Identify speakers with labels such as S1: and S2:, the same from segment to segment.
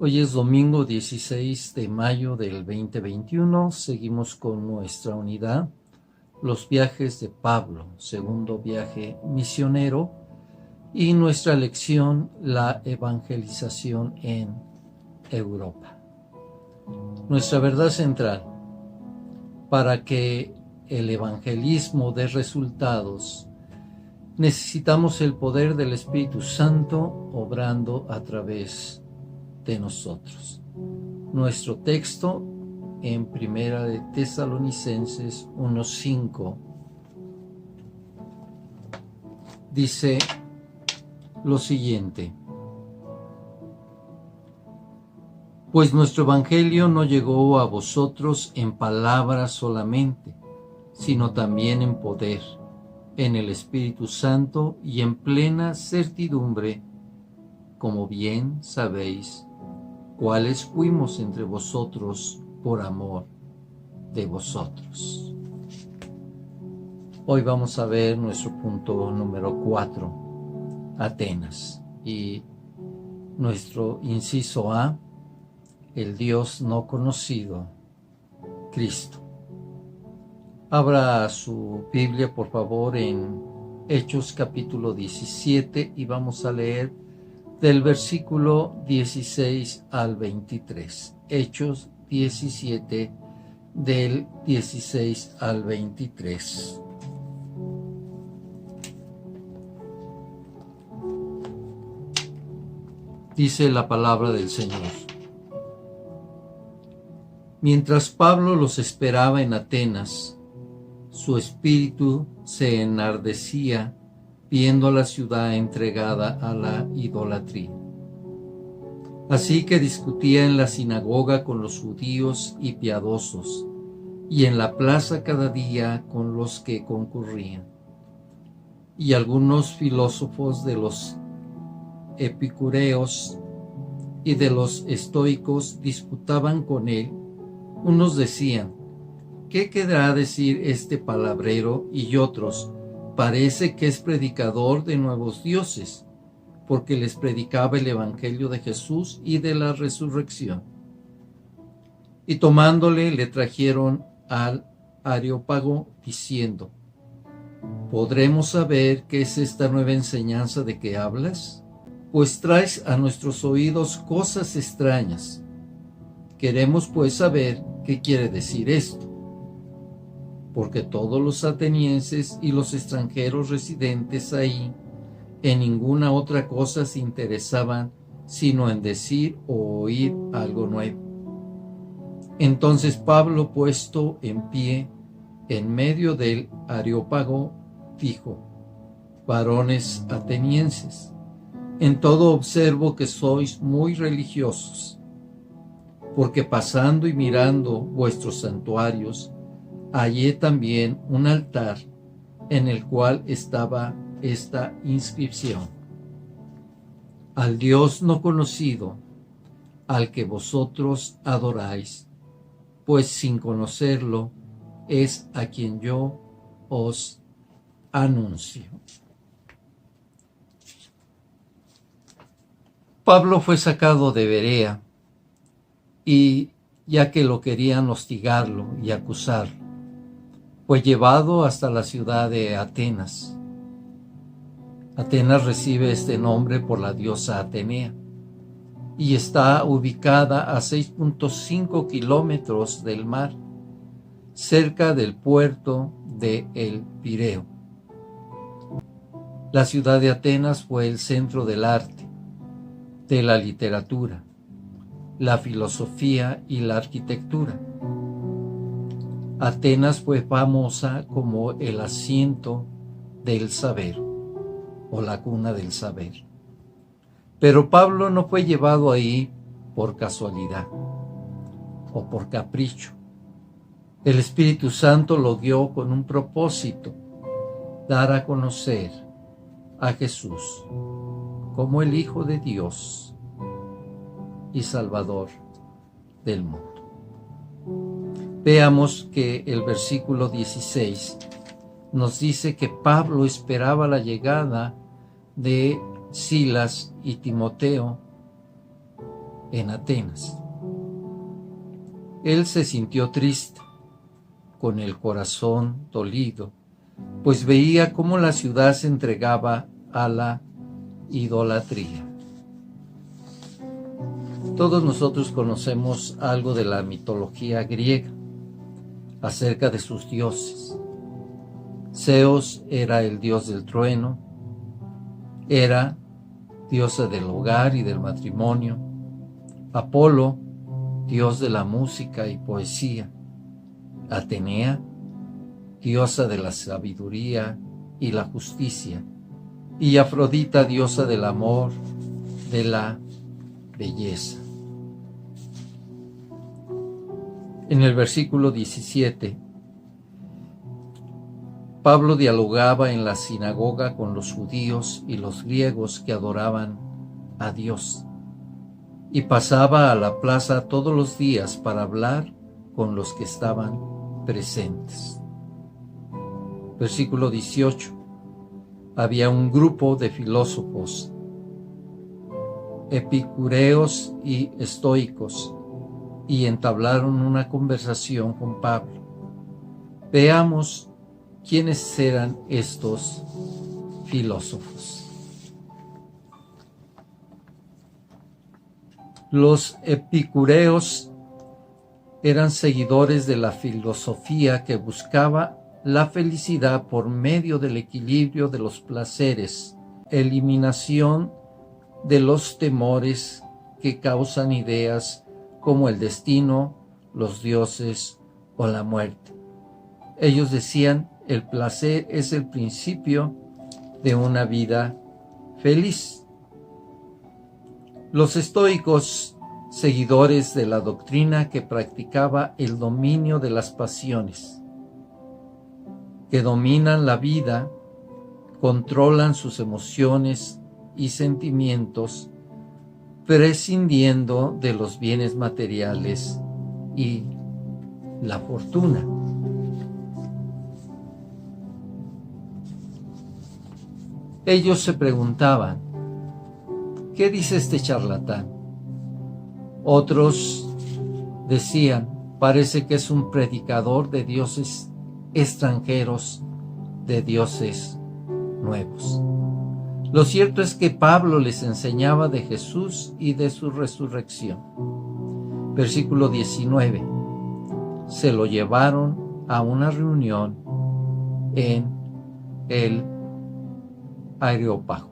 S1: Hoy es domingo 16 de mayo del 2021. Seguimos con nuestra unidad, los viajes de Pablo, segundo viaje misionero, y nuestra lección, la evangelización en Europa. Nuestra verdad central: para que el evangelismo dé resultados, necesitamos el poder del Espíritu Santo obrando a través de nosotros. Nuestro texto en Primera de Tesalonicenses 1:5 dice lo siguiente: pues nuestro evangelio no llegó a vosotros en palabras solamente, sino también en poder, en el Espíritu Santo y en plena certidumbre, como bien sabéis cuáles fuimos entre vosotros por amor de vosotros. Hoy vamos a ver nuestro punto número 4, Atenas, y nuestro inciso A, el Dios no conocido, Cristo. Abra su Biblia, por favor, en Hechos capítulo 17 y vamos a leer del versículo 16 al 23. Hechos 17, del 16 al 23. Dice la palabra del Señor: mientras Pablo los esperaba en Atenas, su espíritu se enardecía viendo la ciudad entregada a la idolatría. Así que discutía en la sinagoga con los judíos y piadosos, y en la plaza cada día con los que concurrían. Y algunos filósofos de los epicureos y de los estoicos disputaban con él. Unos decían: ¿qué querrá decir este palabrero? Y otros: parece que es predicador de nuevos dioses, porque les predicaba el evangelio de Jesús y de la resurrección. Y tomándole, le trajeron al Areópago, diciendo: ¿podremos saber qué es esta nueva enseñanza de que hablas? Pues traes a nuestros oídos cosas extrañas. Queremos pues saber qué quiere decir esto, porque todos los atenienses y los extranjeros residentes ahí en ninguna otra cosa se interesaban sino en decir o oír algo nuevo. Entonces Pablo, puesto en pie en medio del Areópago, dijo: varones atenienses, en todo observo que sois muy religiosos, porque pasando y mirando vuestros santuarios, hallé también un altar en el cual estaba esta inscripción: al Dios no conocido, al que vosotros adoráis, pues sin conocerlo es a quien yo os anuncio. Pablo fue sacado de Berea, y ya que lo querían hostigarlo y acusarlo, fue llevado hasta la ciudad de Atenas. Atenas recibe este nombre por la diosa Atenea y está ubicada a 6.5 kilómetros del mar, cerca del puerto de El Pireo. La ciudad de Atenas fue el centro del arte, de la literatura, la filosofía y la arquitectura. Atenas fue famosa como el asiento del saber, o la cuna del saber. Pero Pablo no fue llevado ahí por casualidad o por capricho. El Espíritu Santo lo guió con un propósito: dar a conocer a Jesús como el Hijo de Dios y Salvador del mundo. Veamos que el versículo 16 nos dice que Pablo esperaba la llegada de Silas y Timoteo en Atenas. Él se sintió triste, con el corazón dolido, pues veía cómo la ciudad se entregaba a la idolatría. Todos nosotros conocemos algo de la mitología griega acerca de sus dioses. Zeus era el dios del trueno, Hera, diosa del hogar y del matrimonio, Apolo, dios de la música y poesía, Atenea, diosa de la sabiduría y la justicia, y Afrodita, diosa del amor, de la belleza. En el versículo 17, Pablo dialogaba en la sinagoga con los judíos y los griegos que adoraban a Dios, y pasaba a la plaza todos los días para hablar con los que estaban presentes. Versículo 18. Había un grupo de filósofos, epicureos y estoicos, y entablaron una conversación con Pablo. Veamos quiénes eran estos filósofos. Los epicureos eran seguidores de la filosofía que buscaba la felicidad por medio del equilibrio de los placeres, eliminación de los temores que causan ideas como el destino, los dioses o la muerte. Ellos decían, el placer es el principio de una vida feliz. Los estoicos, seguidores de la doctrina que practicaba el dominio de las pasiones, que dominan la vida, controlan sus emociones y sentimientos, prescindiendo de los bienes materiales y la fortuna. Ellos se preguntaban, ¿qué dice este charlatán? Otros decían, parece que es un predicador de dioses extranjeros, de dioses nuevos. Lo cierto es que Pablo les enseñaba de Jesús y de su resurrección. Versículo 19. Se lo llevaron a una reunión en el Areópago.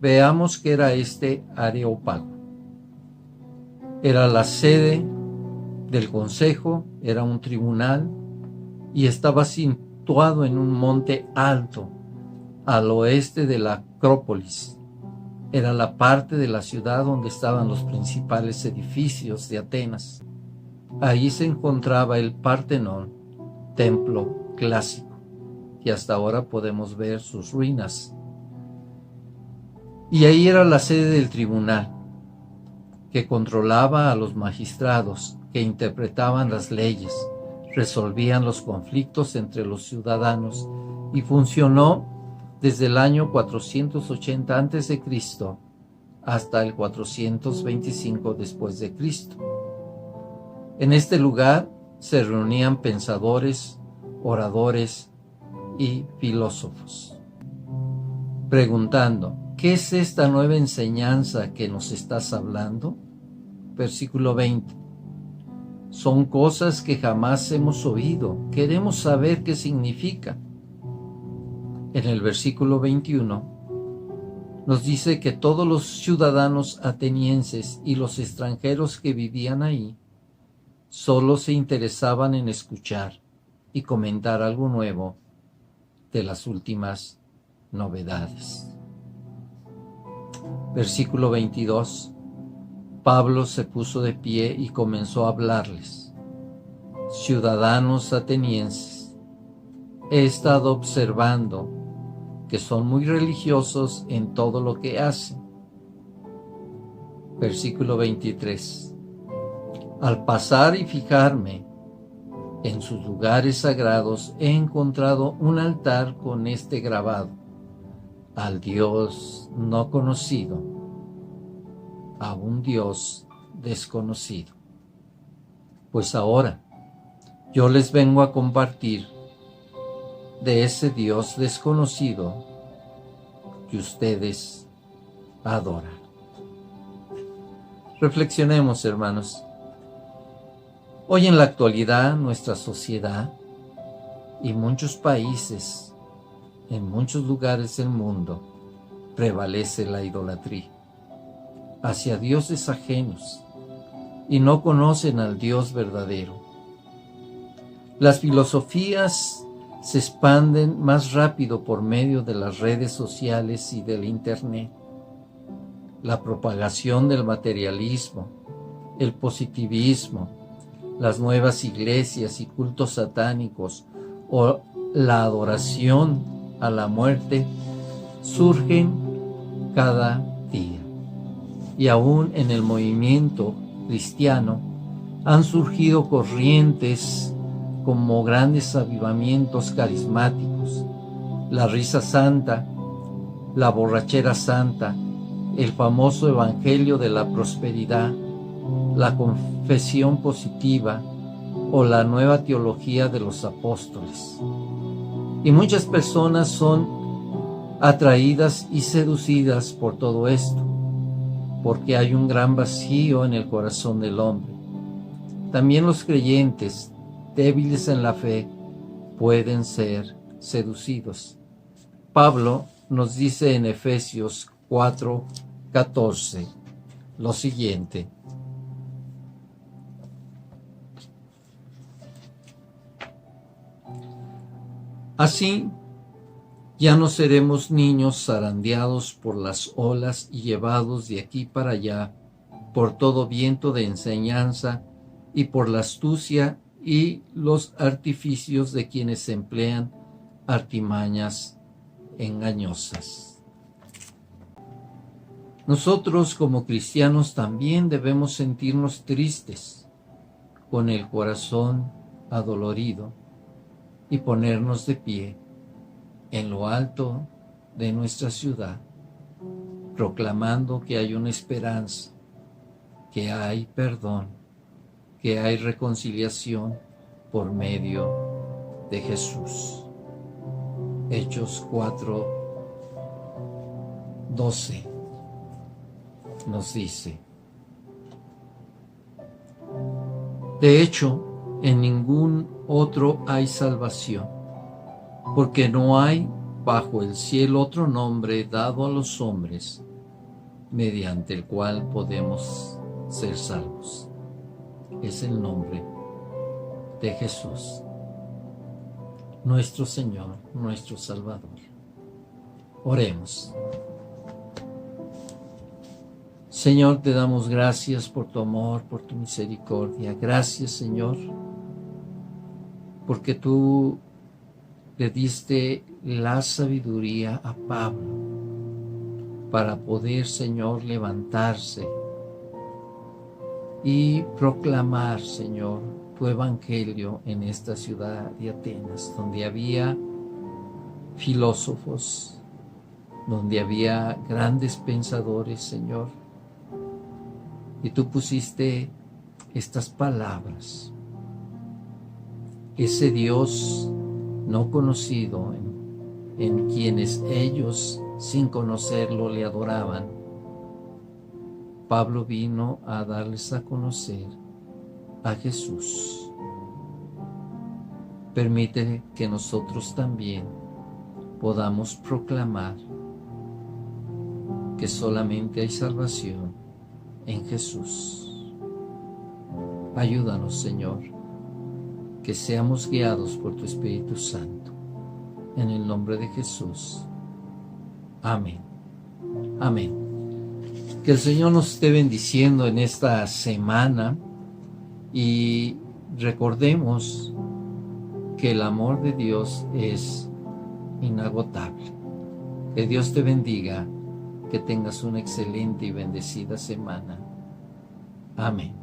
S1: Veamos qué era este Areópago. Era la sede del consejo, era un tribunal y estaba situado en un monte alto al oeste de la Acrópolis. Era la parte de la ciudad donde estaban los principales edificios de Atenas. Allí se encontraba el Partenón, templo clásico, y hasta ahora podemos ver sus ruinas. Y ahí era la sede del tribunal, que controlaba a los magistrados, que interpretaban las leyes, resolvían los conflictos entre los ciudadanos, y funcionó desde el año 480 a.C. hasta el 425 después de Cristo. En este lugar se reunían pensadores, oradores y filósofos, preguntando, ¿qué es esta nueva enseñanza que nos estás hablando? Versículo 20. Son cosas que jamás hemos oído. Queremos saber qué significa. En el versículo 21 nos dice que todos los ciudadanos atenienses y los extranjeros que vivían ahí solo se interesaban en escuchar y comentar algo nuevo de las últimas novedades. Versículo 22. Pablo se puso de pie y comenzó a hablarles. Ciudadanos atenienses, he estado observando que son muy religiosos en todo lo que hacen. Versículo 23. Al pasar y fijarme en sus lugares sagrados, he encontrado un altar con este grabado: al Dios no conocido, a un Dios desconocido. Pues ahora yo les vengo a compartir de ese Dios desconocido que ustedes adoran. Reflexionemos, hermanos. Hoy en la actualidad, nuestra sociedad y muchos países, en muchos lugares del mundo, prevalece la idolatría hacia dioses ajenos y no conocen al Dios verdadero. Las filosofías se expanden más rápido por medio de las redes sociales y del Internet. La propagación del materialismo, el positivismo, las nuevas iglesias y cultos satánicos o la adoración a la muerte surgen cada día. Y aún en el movimiento cristiano han surgido corrientes como grandes avivamientos carismáticos, la risa santa, la borrachera santa, el famoso evangelio de la prosperidad, la confesión positiva o la nueva teología de los apóstoles. Y muchas personas son atraídas y seducidas por todo esto, porque hay un gran vacío en el corazón del hombre. También los creyentes, débiles en la fe, pueden ser seducidos. Pablo nos dice en Efesios 4:14 lo siguiente: así ya no seremos niños zarandeados por las olas y llevados de aquí para allá por todo viento de enseñanza y por la astucia y los artificios de quienes emplean artimañas engañosas. Nosotros como cristianos también debemos sentirnos tristes, con el corazón adolorido, y ponernos de pie en lo alto de nuestra ciudad, proclamando que hay una esperanza, que hay perdón, que hay reconciliación por medio de Jesús. Hechos 4:12 nos dice: de hecho, en ningún otro hay salvación, porque no hay bajo el cielo otro nombre dado a los hombres mediante el cual podemos ser salvos. Es el nombre de Jesús, nuestro Señor, nuestro Salvador. Oremos. Señor, te damos gracias por tu amor, por tu misericordia. Gracias, Señor, porque tú le diste la sabiduría a Pablo para poder, Señor, levantarse y proclamar, Señor, tu evangelio en esta ciudad de Atenas, donde había filósofos, donde había grandes pensadores, Señor. Y tú pusiste estas palabras: ese Dios no conocido, en quienes ellos sin conocerlo le adoraban. Pablo vino a darles a conocer a Jesús. Permite que nosotros también podamos proclamar que solamente hay salvación en Jesús. Ayúdanos, Señor, que seamos guiados por tu Espíritu Santo. En el nombre de Jesús. Amén. Amén. Que el Señor nos esté bendiciendo en esta semana y recordemos que el amor de Dios es inagotable. Que Dios te bendiga, que tengas una excelente y bendecida semana. Amén.